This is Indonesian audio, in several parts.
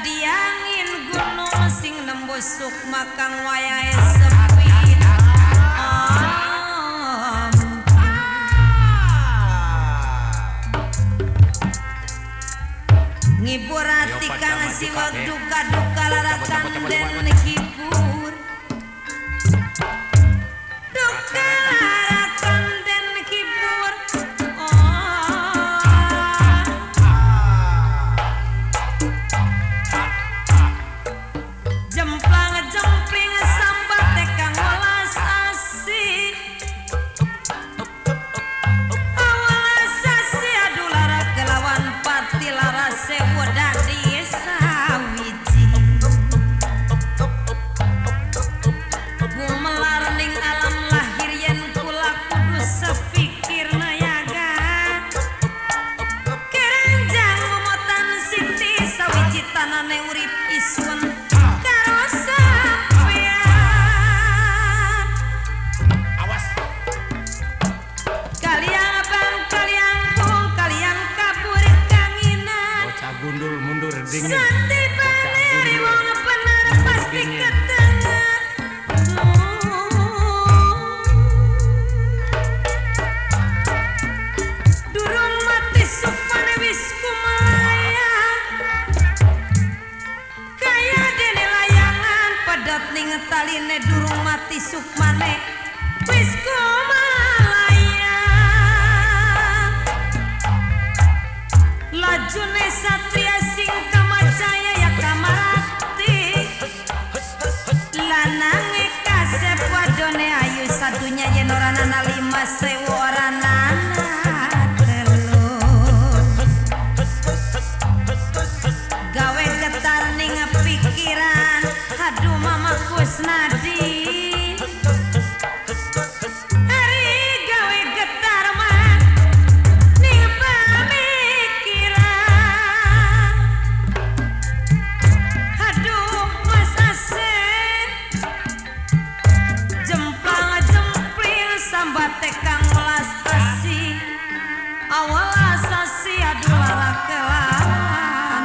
Diangin gunung sing nembusuk makang wayahe sepi ngibur hati kang siwak duka-duka larakan den hibur duka larakan den hibur jemplang-jempling sambat tekang welas asih welas asih aduh lara kelawan pati lara sewu dadi sawiji gumelar ning alam lahir yen kula kudu sepikir nayaga keranjang momotan siti sawiji tanane urip isun gundul mundur dingin santi paneri wong bener pasti ketengah durung mati supane wis kumaya kaya dene layangan pedot ning taline durung mati supane wis kumalaya lajune satria sing kamacaya ya kamarati lanange kasep wadone ayu satunya yen ora nana 5.000 ora nana telu gawe getar ning pikiran aduh mama kusnadi tekang welas asih awal asasi aduh lara kelawan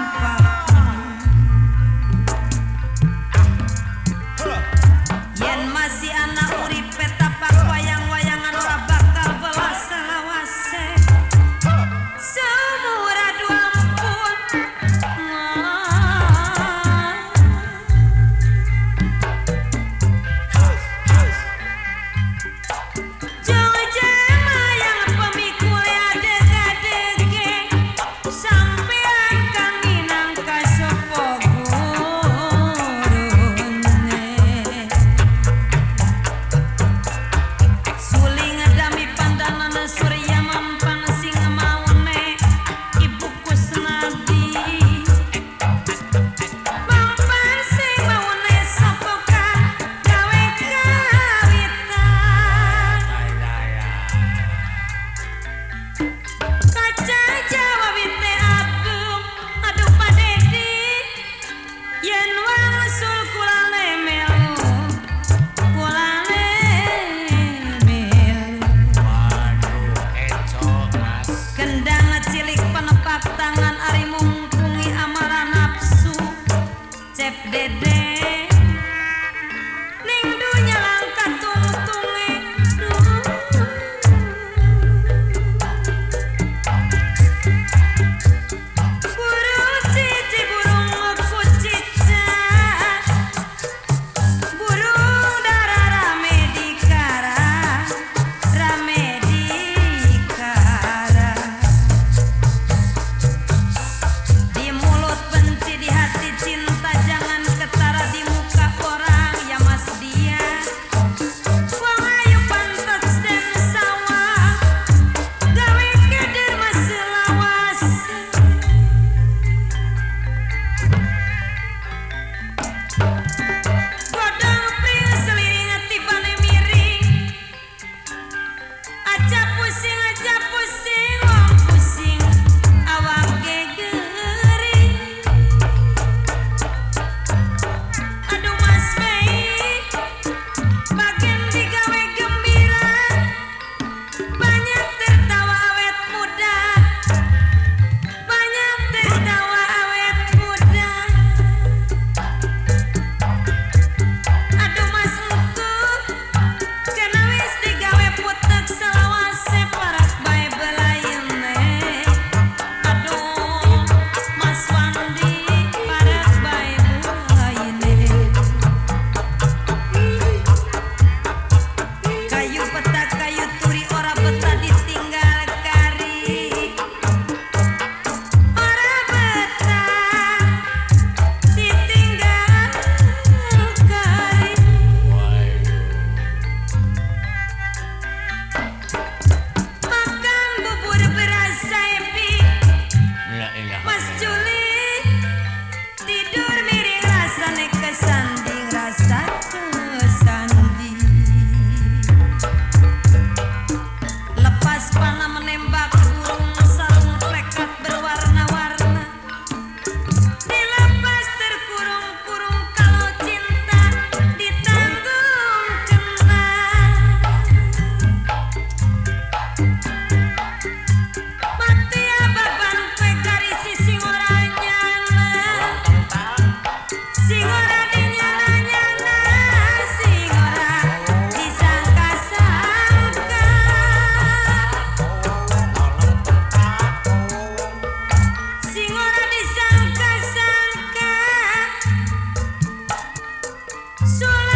Sul